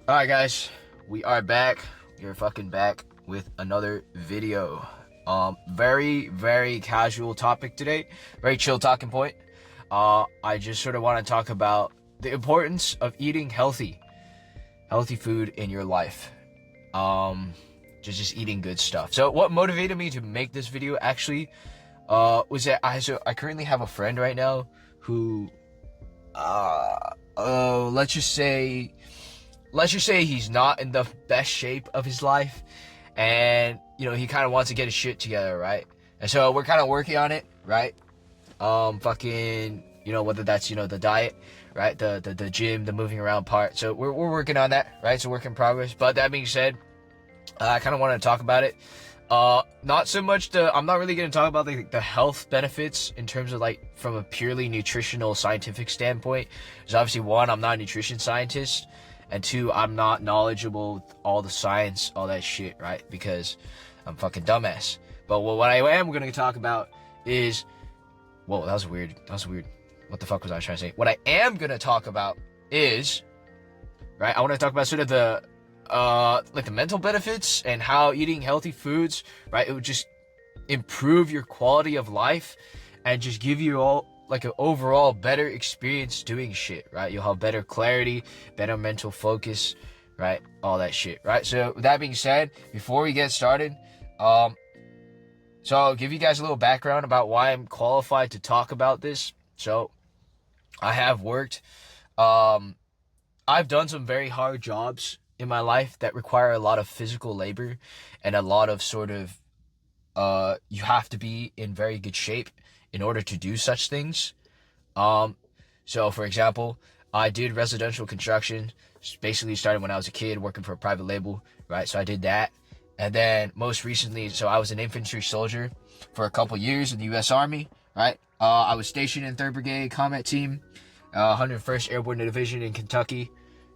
Alright guys, we are back. We're fucking back with another video. Very casual topic today. Very chill talking point. I just sort of want to talk about the importance of eating healthy food in your life. Just eating good stuff. So what motivated me to make this video actually was that I currently have a friend right now who let's just say he's not in the best shape of his life, and he kind of wants to get his shit together, right? And so we're kind of working on it, right? Whether that's the diet, right, the gym, the moving around part. So we're working on that, right? It's a work in progress. But that being said, I kind of want to talk about it. Not so much I'm not really going to talk about the health benefits in terms of from a purely nutritional scientific standpoint. Because obviously, one, I'm not a nutrition scientist, and two, I'm not knowledgeable with all the science, all that shit, right? Because I'm fucking dumbass. But what I am going to talk about is, whoa, that was weird. What the fuck was I trying to say? What I am going to talk about is, right, I want to talk about sort of the mental benefits and how eating healthy foods, right, it would just improve your quality of life and just give you all an overall better experience doing shit, right? You'll have better clarity, better mental focus, right? All that shit, right? So with that being said, before we get started, so I'll give you guys a little background about why I'm qualified to talk about this. So I have worked, I've done some very hard jobs in my life that require a lot of physical labor and a lot of sort of you have to be in very good shape in order to do such things. So for example, I did residential construction, basically started when I was a kid working for a private label, right? So I did that. And then most recently, so I was an infantry soldier for a couple years in the U.S. Army, right? I was stationed in 3rd Brigade Combat Team, 101st Airborne Division in Kentucky,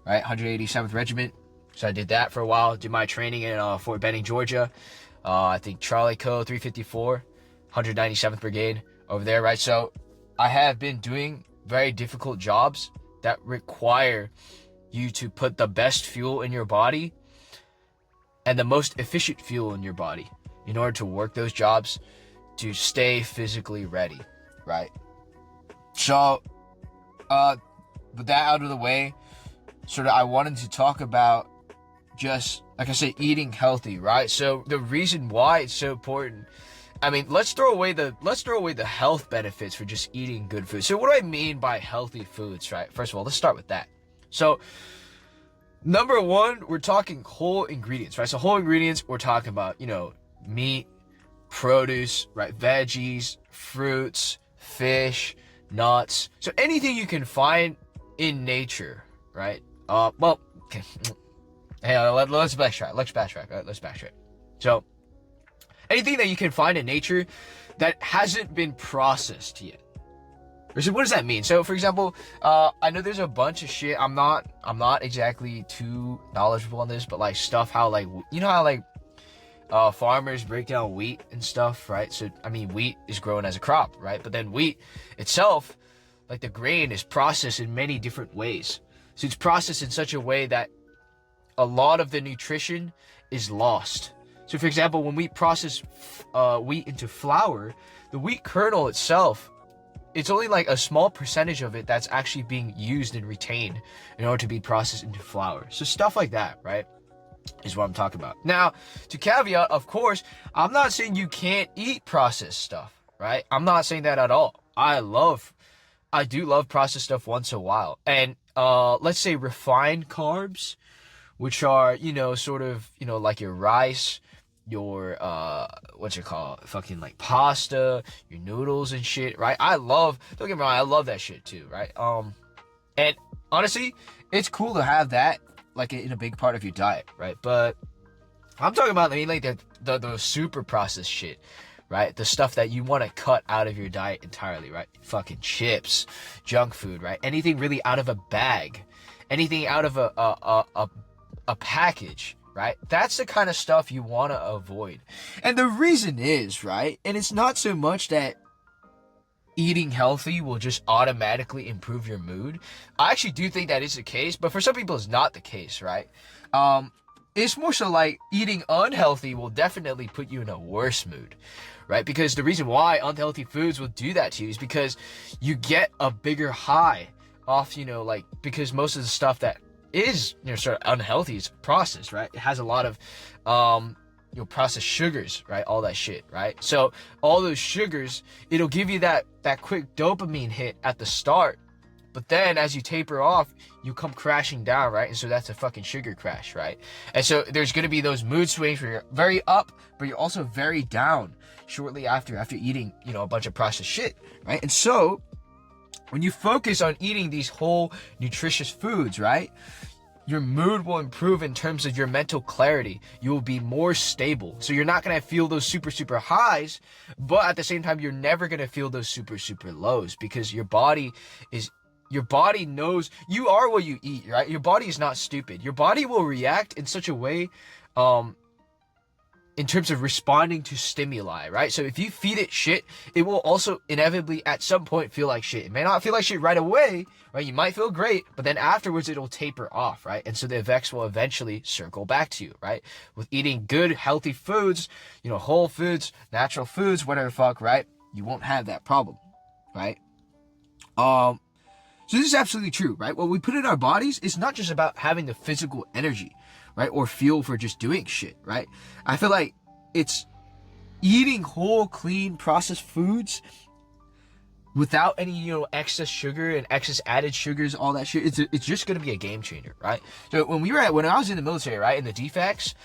right? 187th Regiment. So I did that for a while. Did my training in Fort Benning, Georgia. I think Charlie Co. 354, 197th Brigade over there, right? So I have been doing very difficult jobs that require you to put the best fuel in your body and the most efficient fuel in your body in order to work those jobs to stay physically ready, right? So, with that out of the way, sort of I wanted to talk about just, like I said, eating healthy, right? So the reason why it's so important, I mean, let's throw away the health benefits for just eating good food. So what do I mean by healthy foods, right? First of all, let's start with that. So number one, we're talking whole ingredients, right? So whole ingredients, we're talking about, meat, produce, right? Veggies, fruits, fish, nuts. So anything you can find in nature, right? Okay. Hey, let's backtrack. Let's backtrack. So, anything that you can find in nature that hasn't been processed yet. So what does that mean? So, for example, I know there's a bunch of shit. I'm not exactly too knowledgeable on this, but stuff how how farmers break down wheat and stuff, right? So, I mean, wheat is grown as a crop, right? But then wheat itself, the grain, is processed in many different ways. So it's processed in such a way that a lot of the nutrition is lost. So for example, when we process wheat into flour, the wheat kernel itself, it's only a small percentage of it that's actually being used and retained in order to be processed into flour. So stuff like that, right, is what I'm talking about. Now, to caveat, of course, I'm not saying you can't eat processed stuff, right? I'm not saying that at all. I do love processed stuff once in a while. And let's say refined carbs, which are, sort of, like your rice, your, fucking pasta, your noodles and shit, right? Don't get me wrong, I love that shit too, right? And honestly, it's cool to have that, in a big part of your diet, right? But I'm talking about, the super processed shit, right? The stuff that you want to cut out of your diet entirely, right? Fucking chips, junk food, right? Anything really out of a bag, anything out of a package, right? That's the kind of stuff you want to avoid. And the reason is, right, and it's not so much that eating healthy will just automatically improve your mood. I actually do think that is the case, but for some people it's not the case, right? It's more so like eating unhealthy will definitely put you in a worse mood, right? Because the reason why unhealthy foods will do that to you is because you get a bigger high off, like, because most of the stuff that is, sort of unhealthy is processed, right? It has a lot of, processed sugars, right? All that shit, right? So all those sugars, it'll give you that quick dopamine hit at the start, but then as you taper off, you come crashing down, right? And so that's a fucking sugar crash, right? And so there's going to be those mood swings where you're very up, but you're also very down shortly after eating, a bunch of processed shit, right? And so when you focus on eating these whole nutritious foods, right, your mood will improve in terms of your mental clarity. You will be more stable. So you're not going to feel those super, super highs, but at the same time, you're never going to feel those super, super lows, because your body knows you are what you eat, right? Your body is not stupid. Your body will react in such a way, in terms of responding to stimuli, right? So if you feed it shit, it will also inevitably at some point feel like shit. It may not feel like shit right away, right? You might feel great, but then afterwards it'll taper off, right? And so the effects will eventually circle back to you, right? With eating good, healthy foods, whole foods, natural foods, whatever the fuck, right? You won't have that problem, right? So this is absolutely true, right? What we put in our bodies is not just about having the physical energy, right? Or fuel for just doing shit, right? I feel like it's eating whole, clean, processed foods without any, excess sugar and excess added sugars, all that shit. It's just going to be a game changer, right? So when I was in the military, right, in the defects,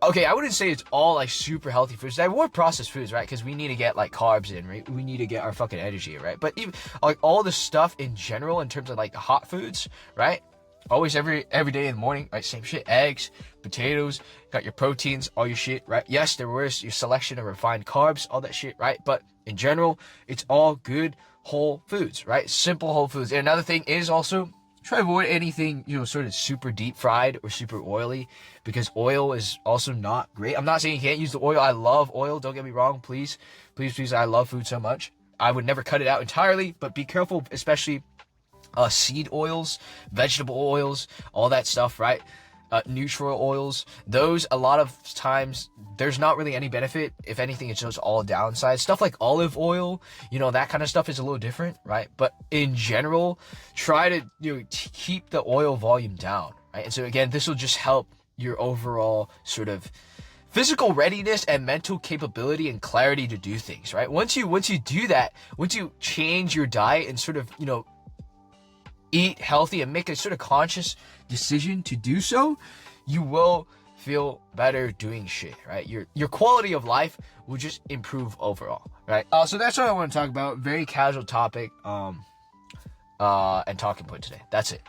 okay, I wouldn't say it's all like super healthy foods. I were processed foods, right? Because we need to get like carbs in, right? We need to get our fucking energy, right? But even like all the stuff in general, in terms of like the hot foods, right? Always every day in the morning, right? Same shit. Eggs, potatoes, got your proteins, all your shit, right? Yes, there was your selection of refined carbs, all that shit, right? But in general, it's all good whole foods, right? Simple whole foods. And another thing is also try to avoid anything, sort of super deep fried or super oily, because oil is also not great. I'm not saying you can't use the oil. I love oil. Don't get me wrong. Please, please, please. I love food so much. I would never cut it out entirely, but be careful, especially seed oils, vegetable oils, all that stuff, right? Neutral oils, those, a lot of times there's not really any benefit. If anything, it's just all downside. Stuff like olive oil, that kind of stuff is a little different, right? But in general, try to keep the oil volume down, right? And so again, this will just help your overall sort of physical readiness and mental capability and clarity to do things, right? Once you do that, once you change your diet and sort of eat healthy and make a sort of conscious decision to do so, you will feel better doing shit, right? Your quality of life will just improve overall, right? So that's what I want to talk about. Very casual topic, and talking point today. That's it.